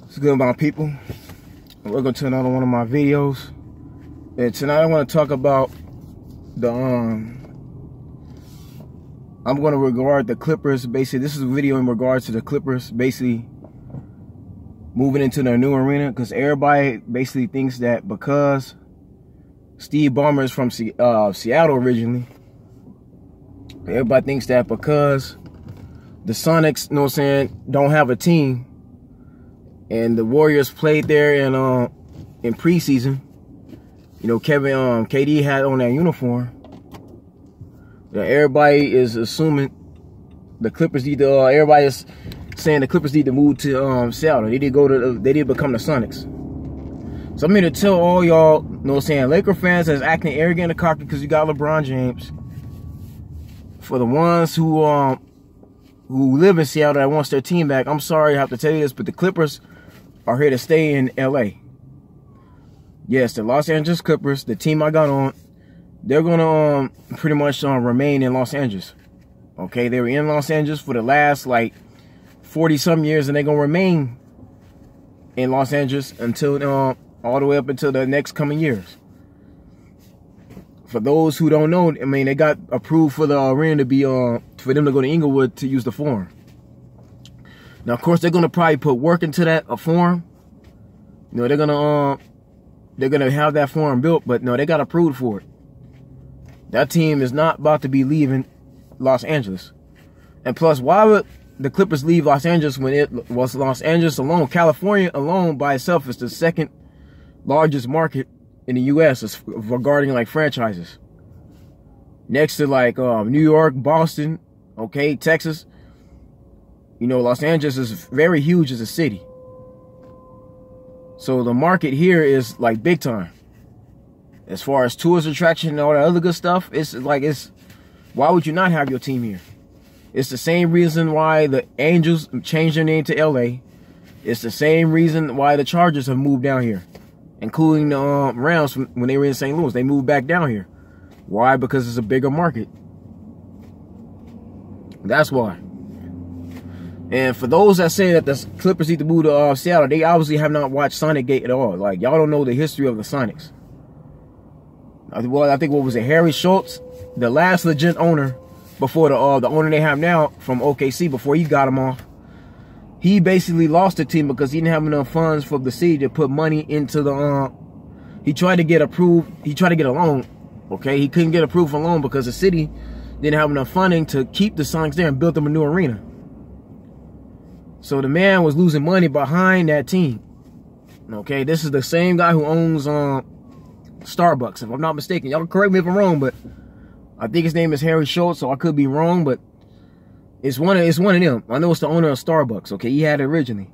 What's good, my people? Welcome to another one of my videos. And tonight I want to talk about the I'm going to regard the Clippers. Basically, this is a video in regards to the Clippers basically moving into their new arena, because everybody basically thinks that because Steve Ballmer is from Seattle originally, everybody thinks that because the Sonics, you know what I'm saying, don't have a team, and the Warriors played there in preseason, you know, KD had on that uniform, that everybody is assuming the Clippers need to, everybody is saying the Clippers need to move to Seattle. They did become the Sonics. So I'm here to tell all y'all, you know what I'm saying, Laker fans that's acting arrogant and cocky because you got LeBron James. For the ones who live in Seattle that wants their team back, I'm sorry I have to tell you this, but the Clippers are here to stay in LA. Yes, the Los Angeles Clippers, the team I got on, they're gonna pretty much remain in Los Angeles. Okay, they were in Los Angeles for the last like 40-some years, and they're gonna remain in Los Angeles until all the way up until the next coming years. For those who don't know, I mean, they got approved for the arena to be for them to go to Inglewood to use the Forum. Now, of course, they're gonna probably put work into that Forum. You know, they're gonna have that Forum built, but no, they got approved for it. That team is not about to be leaving Los Angeles. And plus, why would the Clippers leave Los Angeles when it was Los Angeles alone? California alone by itself is the second largest market in the U.S. as regarding like franchises. Next to like New York, Boston, okay, Texas. You know, Los Angeles is very huge as a city. So the market here is like big time. As far as tourist attraction and all that other good stuff, why would you not have your team here? It's the same reason why the Angels changed their name to LA. It's the same reason why the Chargers have moved down here, including the Rams when they were in St. Louis. They moved back down here. Why? Because it's a bigger market. That's why. And for those that say that the Clippers need to move to Seattle, they obviously have not watched Sonic Gate at all. Like, y'all don't know the history of the Sonics. Well, I think, what was it, Harry Schultz, the last legit owner before the owner they have now from OKC, before he got him off, he basically lost the team because he didn't have enough funds for the city to put money into the he tried to get approved, he tried to get a loan, okay? He couldn't get approved for a loan because the city didn't have enough funding to keep the Sonics there and built them a new arena. So the man was losing money behind that team. Okay, this is the same guy who owns Starbucks, if I'm not mistaken. Y'all correct me if I'm wrong, but I think his name is Harry Schultz, so I could be wrong, but it's one of them. I know it's the owner of Starbucks. Okay, he had it originally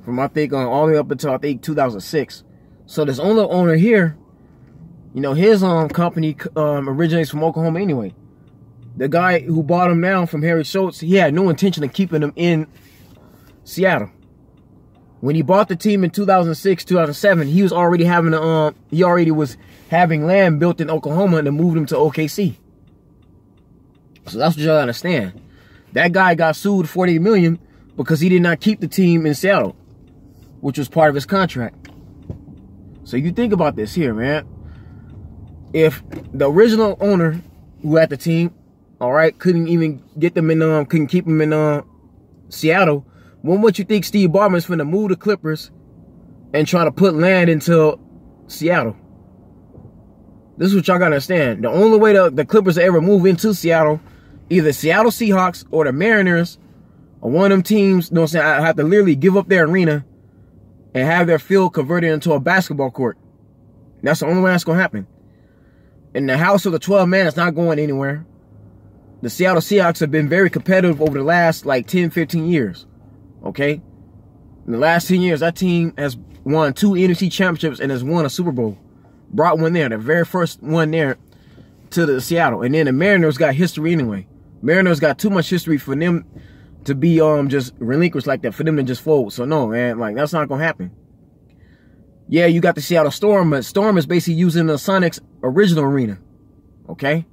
from, I think, all the way up until I think 2006. So this owner here, you know, his company originates from Oklahoma anyway. The guy who bought him now from Harry Schultz, he had no intention of keeping him in Seattle. When he bought the team in 2006, 2007, he was already having land built in Oklahoma and moved him to OKC. So that's what y'all understand. That guy got sued $40 million because he did not keep the team in Seattle, which was part of his contract. So you think about this here, man. If the original owner who had the team, all right, couldn't even get them in, couldn't keep them in Seattle, when would you think Steve Ballmer is finna move the Clippers and try to put land into Seattle? This is what y'all gotta understand. The only way the Clippers will ever move into Seattle, either Seattle Seahawks or the Mariners, or one of them teams, you know what I'm saying, I have to literally give up their arena and have their field converted into a basketball court. That's the only way that's gonna happen. And the house of the 12 man is not going anywhere. The Seattle Seahawks have been very competitive over the last like 10, 15 years. Okay? In the last 10 years, that team has won 2 NFC championships and has won a Super Bowl. Brought one there, the very first one there to the Seattle. And then the Mariners got history anyway. Mariners got too much history for them to be just relinquished like that, for them to just fold. So no, man, like, that's not gonna happen. Yeah, you got the Seattle Storm, but Storm is basically using the Sonics original arena. Okay?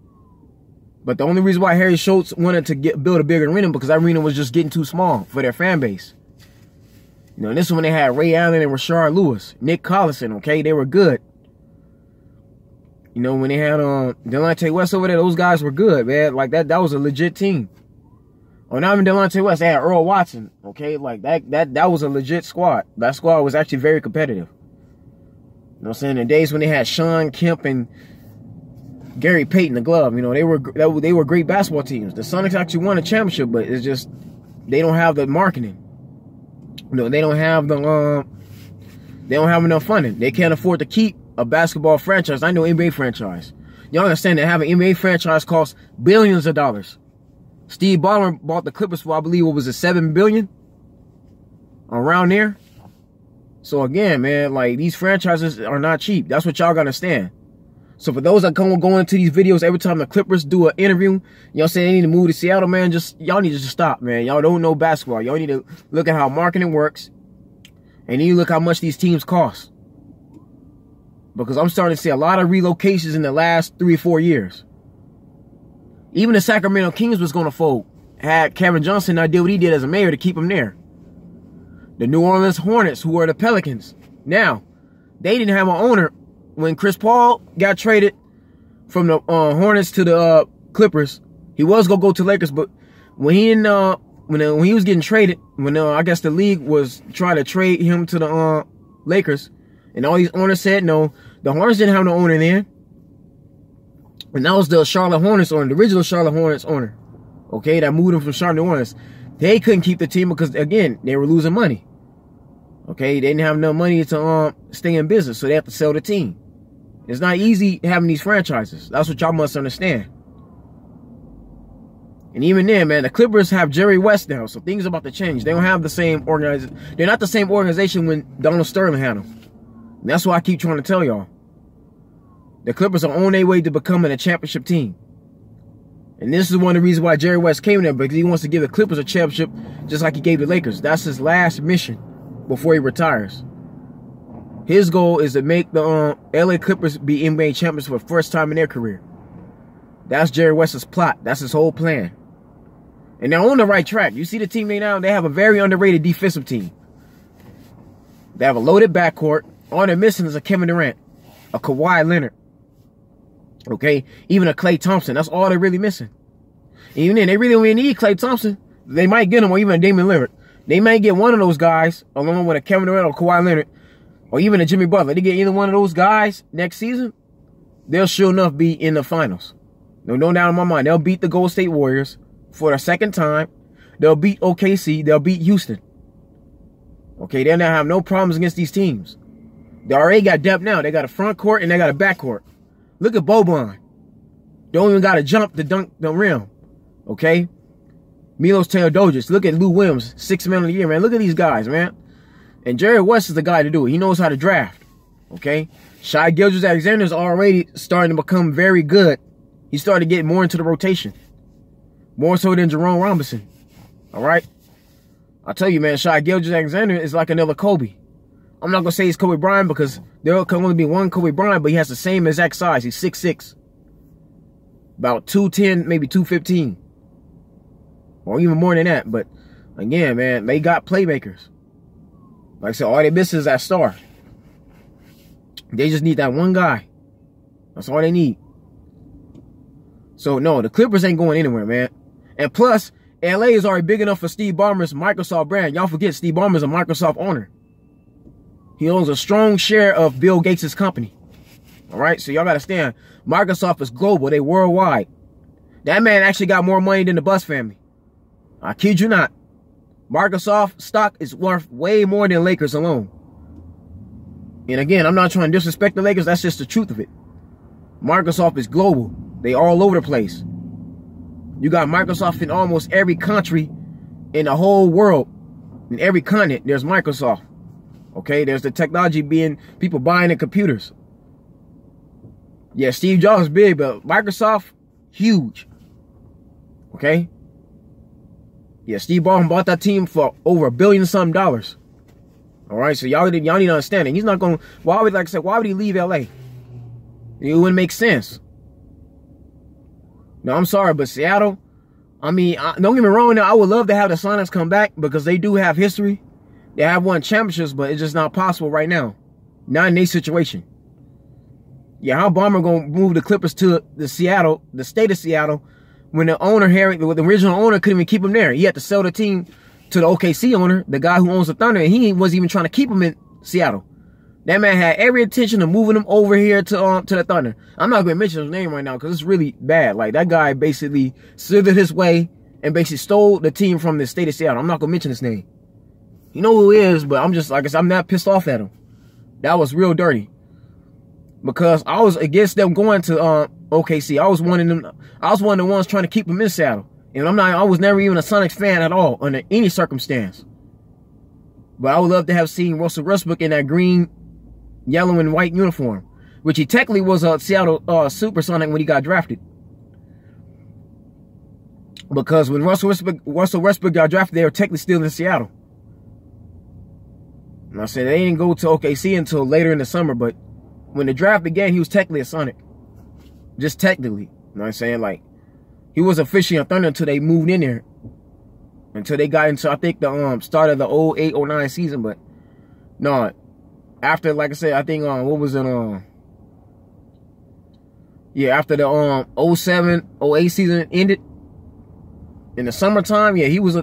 But the only reason why Harry Schultz wanted to build a bigger arena because that arena was just getting too small for their fan base. You know, this is when they had Ray Allen and Rashard Lewis, Nick Collison, okay? They were good. You know, when they had Delonte West over there, those guys were good, man. Like, that was a legit team. Oh, not even Delonte West, they had Earl Watson, okay? Like, that was a legit squad. That squad was actually very competitive. You know what I'm saying? The days when they had Sean Kemp and Gary Payton, the glove, you know, they were great basketball teams. The Sonics actually won a championship, but it's just, they don't have the marketing. You know, they don't have enough funding. They can't afford to keep a basketball franchise. I know NBA franchise. Y'all understand that having an NBA franchise costs billions of dollars. Steve Ballmer bought the Clippers for, I believe, what was it, $7 billion? Around there. So again, man, like, these franchises are not cheap. That's what y'all gotta understand. So for those that go into these videos every time the Clippers do an interview, y'all say they need to move to Seattle, man, y'all need to just stop, man. Y'all don't know basketball. Y'all need to look at how marketing works. And then you look how much these teams cost. Because I'm starting to see a lot of relocations in the last 3 or 4 years. Even the Sacramento Kings was going to fold. Had Kevin Johnson not did what he did as a mayor to keep him there. The New Orleans Hornets, who are the Pelicans. Now, they didn't have an owner. When Chris Paul got traded from the Hornets to the Clippers, he was gonna go to Lakers, but when he didn't, when he was getting traded, when I guess the league was trying to trade him to the Lakers, and all these owners said no, the Hornets didn't have no owner then, and that was the Charlotte Hornets owner, the original Charlotte Hornets owner, okay, that moved him from Charlotte Hornets. They couldn't keep the team because again they were losing money. Okay, they didn't have enough money to stay in business, so they have to sell the team. It's not easy having these franchises. That's what y'all must understand. And even then, man, the Clippers have Jerry West now, so things are about to change. They don't have the same organization. They're not the same organization when Donald Sterling had them. And that's why I keep trying to tell y'all. The Clippers are on their way to becoming a championship team. And this is one of the reasons why Jerry West came there, because he wants to give the Clippers a championship just like he gave the Lakers. That's his last mission before he retires. His goal is to make the LA Clippers be NBA champions for the first time in their career. That's Jerry West's plot. That's his whole plan. And they're on the right track. You see the team they now, they have a very underrated defensive team. They have a loaded backcourt. All they're missing is a Kevin Durant, a Kawhi Leonard. Okay? Even a Klay Thompson. That's all they're really missing. And even then, they really don't need Klay Thompson. They might get him, or even a Damian Lillard. They might get one of those guys, along with a Kevin Durant or Kawhi Leonard, or even a Jimmy Butler. They get either one of those guys next season, they'll sure enough be in the finals. No doubt in my mind. They'll beat the Golden State Warriors for the second time. They'll beat OKC. They'll beat Houston. Okay, they'll now have no problems against these teams. They already got depth now. They got a front court and they got a back court. Look at Boban. Don't even got to jump to dunk the rim. Okay? Milos Teodosic. Look at Lou Williams, 6th man of the year, man. Look at these guys, man. And Jerry West is the guy to do it. He knows how to draft. Okay? Shai Gilgeous-Alexander is already starting to become very good. He started to get more into the rotation. More so than Jerome Robinson. All right? I tell you, man, Shai Gilgeous-Alexander is like another Kobe. I'm not going to say he's Kobe Bryant because there can only be one Kobe Bryant, but he has the same exact size. He's 6'6". About 210, maybe 215. Or even more than that. But, again, man, they got playmakers. Like I said, all they miss is that star. They just need that one guy. That's all they need. So, no, the Clippers ain't going anywhere, man. And plus, LA is already big enough for Steve Ballmer's Microsoft brand. Y'all forget Steve Ballmer's a Microsoft owner. He owns a strong share of Bill Gates' company. All right? So y'all got to understand, Microsoft is global. They worldwide. That man actually got more money than the Bus family. I kid you not. Microsoft stock is worth way more than Lakers alone. And again, I'm not trying to disrespect the Lakers. That's just the truth of it. Microsoft is global. They all over the place. You got Microsoft in almost every country in the whole world. In every continent, there's Microsoft. Okay, there's the technology being, people buying the computers. Yeah, Steve Jobs is big, but Microsoft, huge. Okay? Yeah, Steve Ballmer bought that team for over $1 billion something dollars. All right, so y'all need to understand it. He's not going to, why would he leave LA? It wouldn't make sense. No, I'm sorry, but Seattle, I mean, don't get me wrong now, I would love to have the Sonics come back because they do have history. They have won championships, but it's just not possible right now. Not in their situation. Yeah, how Bomber gonna move the Clippers to the state of Seattle, when the owner, the original owner, couldn't even keep him there. He had to sell the team to the OKC owner, the guy who owns the Thunder, and he wasn't even trying to keep him in Seattle. That man had every intention of moving him over here to the Thunder. I'm not going to mention his name right now because it's really bad. Like, that guy basically slithered his way and basically stole the team from the state of Seattle. I'm not going to mention his name. You know who he is, but I'm just, like I said, I'm not pissed off at him. That was real dirty. Because I was against them going to OKC. I was one of the ones trying to keep them in Seattle. And I was never even a Sonics fan at all under any circumstance. But I would love to have seen Russell Westbrook in that green, yellow, and white uniform, which he technically was a Seattle Supersonic when he got drafted. Because when Russell Westbrook got drafted, they were technically still in Seattle. And I said they didn't go to OKC until later in the summer, but when the draft began, he was technically a Sonic. Just technically. You know what I'm saying? Like, he was officially a Thunder until they moved in there. Until they got into, I think, the start of the 08-09 season. But, no. After, like I said, I think, what was it, yeah, after the 07-08 season ended, in the summertime, yeah, he was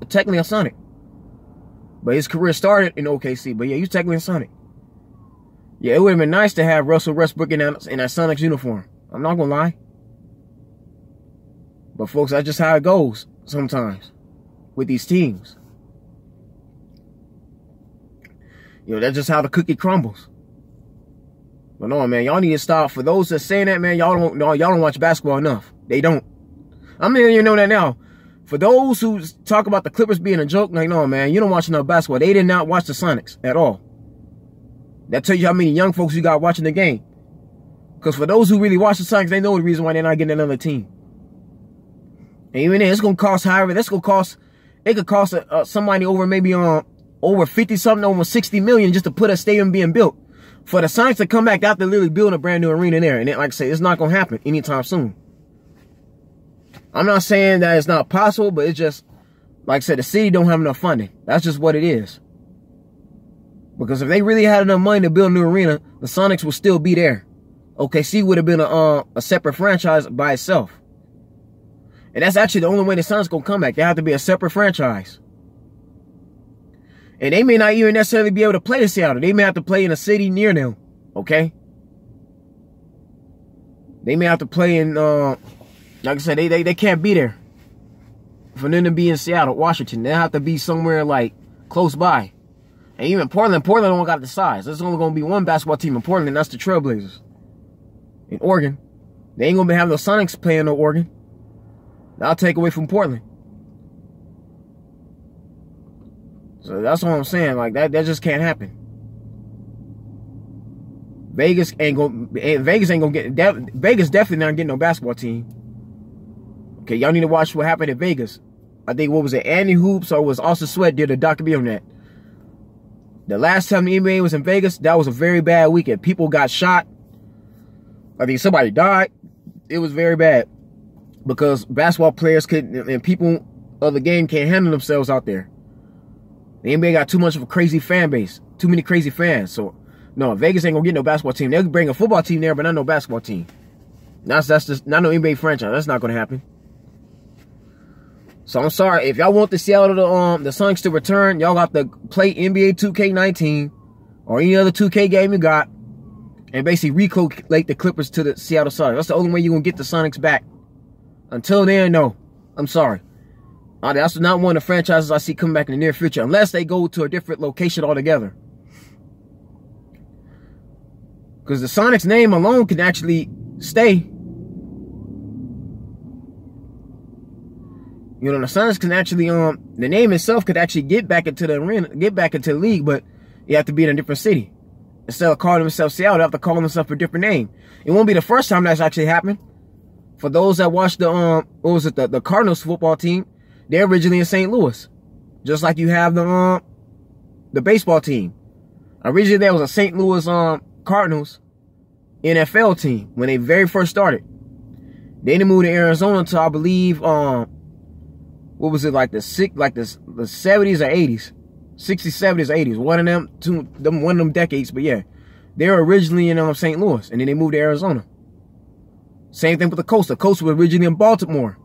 technically a Sonic. But his career started in OKC. But, yeah, he was technically a Sonic. Yeah, it would have been nice to have Russell Westbrook in that Sonics uniform. I'm not going to lie. But, folks, that's just how it goes sometimes with these teams. You know, that's just how the cookie crumbles. But no, man, y'all need to stop. For those that saying that, man, y'all don't watch basketball enough. They don't. I'm letting you know that now. For those who talk about the Clippers being a joke, like, no, man, you don't watch enough basketball. They did not watch the Sonics at all. That tells you how many young folks you got watching the game. Because for those who really watch the Sonics, they know the reason why they're not getting another team. And even then, it's going to cost, however, it could cost somebody over maybe over 50 something, over 60 million just to put a stadium being built. For the Sonics to come back after literally building a brand new arena there. And then, like I say, it's not going to happen anytime soon. I'm not saying that it's not possible, but it's just, like I said, the city don't have enough funding. That's just what it is. Because if they really had enough money to build a new arena, the Sonics would still be there. OKC would have been a separate franchise by itself. And that's actually the only way the Sonics gonna come back. They have to be a separate franchise. And they may not even necessarily be able to play in Seattle. They may have to play in a city near them. Okay? They may have to play in, like I said, they can't be there. For them to be in Seattle, Washington, they have to be somewhere like close by. And even Portland don't got the size. There's only going to be one basketball team in Portland, and that's the Trailblazers. In Oregon. They ain't going to have no Sonics playing no Oregon. That'll take away from Portland. So that's what I'm saying. Like, that just can't happen. Vegas ain't going to get, Vegas definitely not getting no basketball team. Okay, y'all need to watch what happened in Vegas. I think, what was it, Andy Hoops or was Austin Sweat did a documentary on that. The last time the NBA was in Vegas, that was a very bad weekend. People got shot. I think somebody died. It was very bad. Because basketball players and people of the game can't handle themselves out there. The NBA got too much of a crazy fan base. Too many crazy fans. So, no, Vegas ain't going to get no basketball team. They'll bring a football team there, but not no basketball team. That's just not no NBA franchise. That's not going to happen. So I'm sorry, if y'all want the Seattle the Sonics to return, y'all got to play NBA 2K19 or any other 2K game you got, and basically relocate the Clippers to the Seattle Sonics. That's the only way you're gonna get the Sonics back. Until then, no, I'm sorry. That's not one of the franchises I see coming back in the near future, unless they go to a different location altogether. Because the Sonics name alone can actually stay. You know, the Sonics can actually, the name itself could actually get back into the arena, get back into the league, but you have to be in a different city. Instead of calling themselves Seattle, they have to call themselves a different name. It won't be the first time that's actually happened. For those that watched the, what was it, the Cardinals football team, they're originally in St. Louis. Just like you have the baseball team. Originally, there was a St. Louis, Cardinals NFL team when they very first started. They didn't move to Arizona until, I believe, what was it, like the 70s or 80s? 60s, 70s, 80s. One of them decades. But yeah, they were originally in St. Louis, and then they moved to Arizona. Same thing with the Colts. The Colts were originally in Baltimore.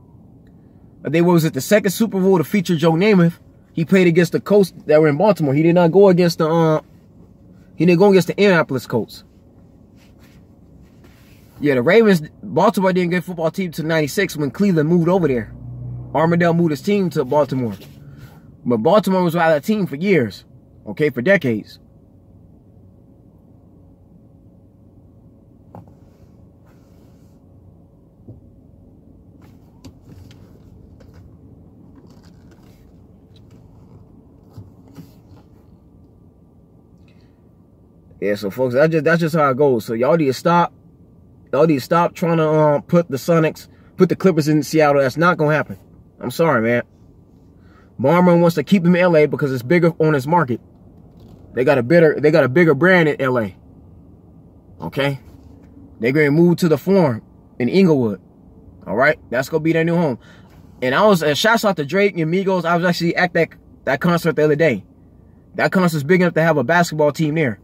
They was at the second Super Bowl to feature Joe Namath. He played against the Colts that were in Baltimore. He did not go against the Indianapolis Colts. Yeah, the Ravens, Baltimore didn't get a football team to 96 when Cleveland moved over there. Armadale moved his team to Baltimore. But Baltimore was without a team for years. Okay, for decades. Yeah, so folks, that's just how it goes. So y'all need to stop. Y'all need to stop trying to put the Clippers in Seattle. That's not gonna happen. I'm sorry, man. Ballmer wants to keep them in LA because it's bigger on his market. They got a bigger brand in LA. Okay? They're gonna move to the Forum in Inglewood. Alright? That's gonna be their new home. And shouts out to Drake and Migos. I was actually at that concert the other day. That concert's big enough to have a basketball team there.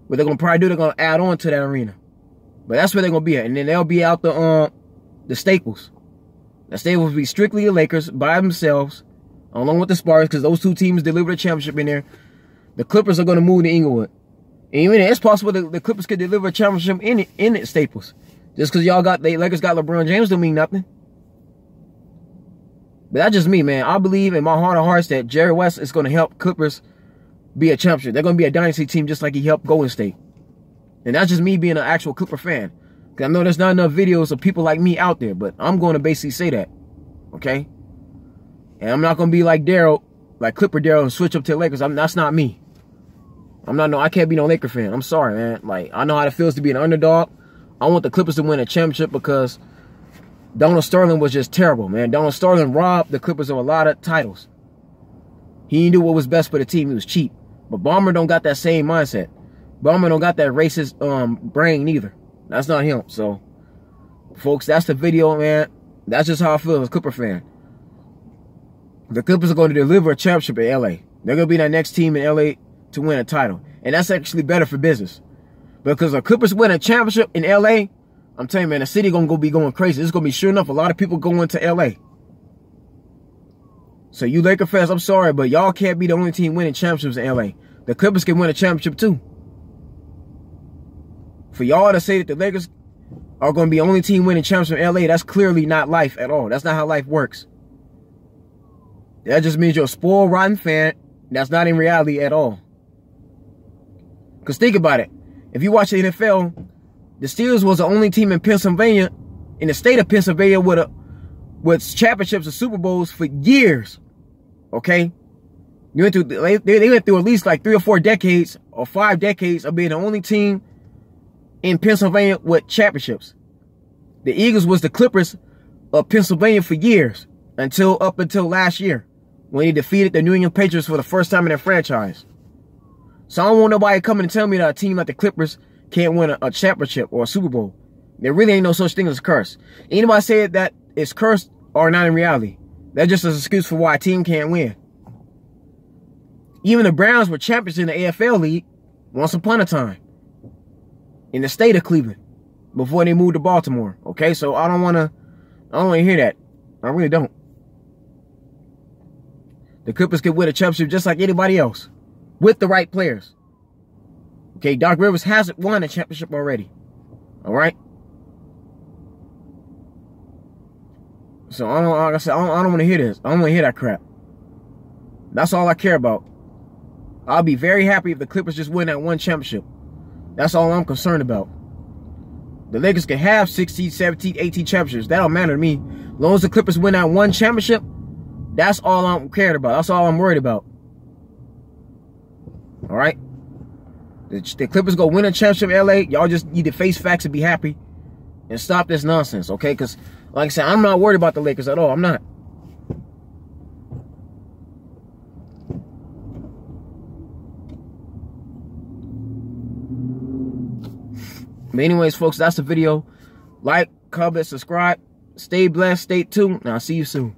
What they're gonna probably do, they're gonna add on to that arena. But that's where they're gonna be at. And then they'll be out the Staples. The Staples will be strictly the Lakers by themselves, along with the Sparks, because those two teams delivered a championship in there. The Clippers are gonna move to Inglewood. And even it's possible the Clippers could deliver a championship in the Staples. Just because the Lakers got LeBron James don't mean nothing. But that's just me, man. I believe in my heart of hearts that Jerry West is gonna help Clippers be a championship. They're going to be a dynasty team just like he helped Golden State. And that's just me being an actual Clipper fan. Because I know there's not enough videos of people like me out there. But I'm going to basically say that. Okay? And I'm not going to be like Daryl, like Clipper Daryl, and switch up to the Lakers. That's not me. I can't be no Laker fan. I'm sorry, man. Like, I know how it feels to be an underdog. I want the Clippers to win a championship because Donald Sterling was just terrible, man. Donald Sterling robbed the Clippers of a lot of titles. He knew what was best for the team. He was cheap. But Ballmer don't got that same mindset. Ballmer don't got that racist brain neither. That's not him. So, folks, that's the video, man. That's just how I feel as a Clipper fan. The Clippers are going to deliver a championship in LA. They're going to be that next team in LA to win a title. And that's actually better for business. Because the Clippers win a championship in LA, I'm telling you, man, the city going to be going crazy. It's going to be sure enough a lot of people going to LA. So you Laker fans, I'm sorry, but y'all can't be the only team winning championships in LA. The Clippers can win a championship too. For y'all to say that the Lakers are going to be the only team winning championships in LA, that's clearly not life at all. That's not how life works. That just means you're a spoiled, rotten fan. That's not in reality at all. Because think about it. If you watch the NFL, the Steelers was the only team in Pennsylvania, in the state of Pennsylvania, with championships and Super Bowls for years. Okay? They went through at least like 3 or 4 decades or 5 decades of being the only team in Pennsylvania with championships. The Eagles was the Clippers of Pennsylvania for years up until last year when they defeated the New England Patriots for the first time in their franchise. So I don't want nobody coming and tell me that a team like the Clippers can't win a championship or a Super Bowl. There really ain't no such thing as a curse. Anybody say that it's cursed or not in reality, that's just an excuse for why a team can't win. Even the Browns were champions in the AFL League once upon a time in the state of Cleveland before they moved to Baltimore. Okay, so I don't want to hear that. I really don't. The Clippers can win a championship just like anybody else with the right players. Okay, Doc Rivers hasn't won a championship already. All right. So like I said, I don't want to hear this. I don't want to hear that crap. That's all I care about. I'll be very happy if the Clippers just win that one championship. That's all I'm concerned about. The Lakers can have 16, 17, 18 championships. That don't matter to me. As long as the Clippers win that one championship, that's all I'm cared about. That's all I'm worried about. All right? The Clippers go win a championship in LA. Y'all just need to face facts and be happy and stop this nonsense, okay? Because, like I said, I'm not worried about the Lakers at all. I'm not. But anyways, folks, that's the video. Like, comment, subscribe. Stay blessed. Stay tuned. And I'll see you soon.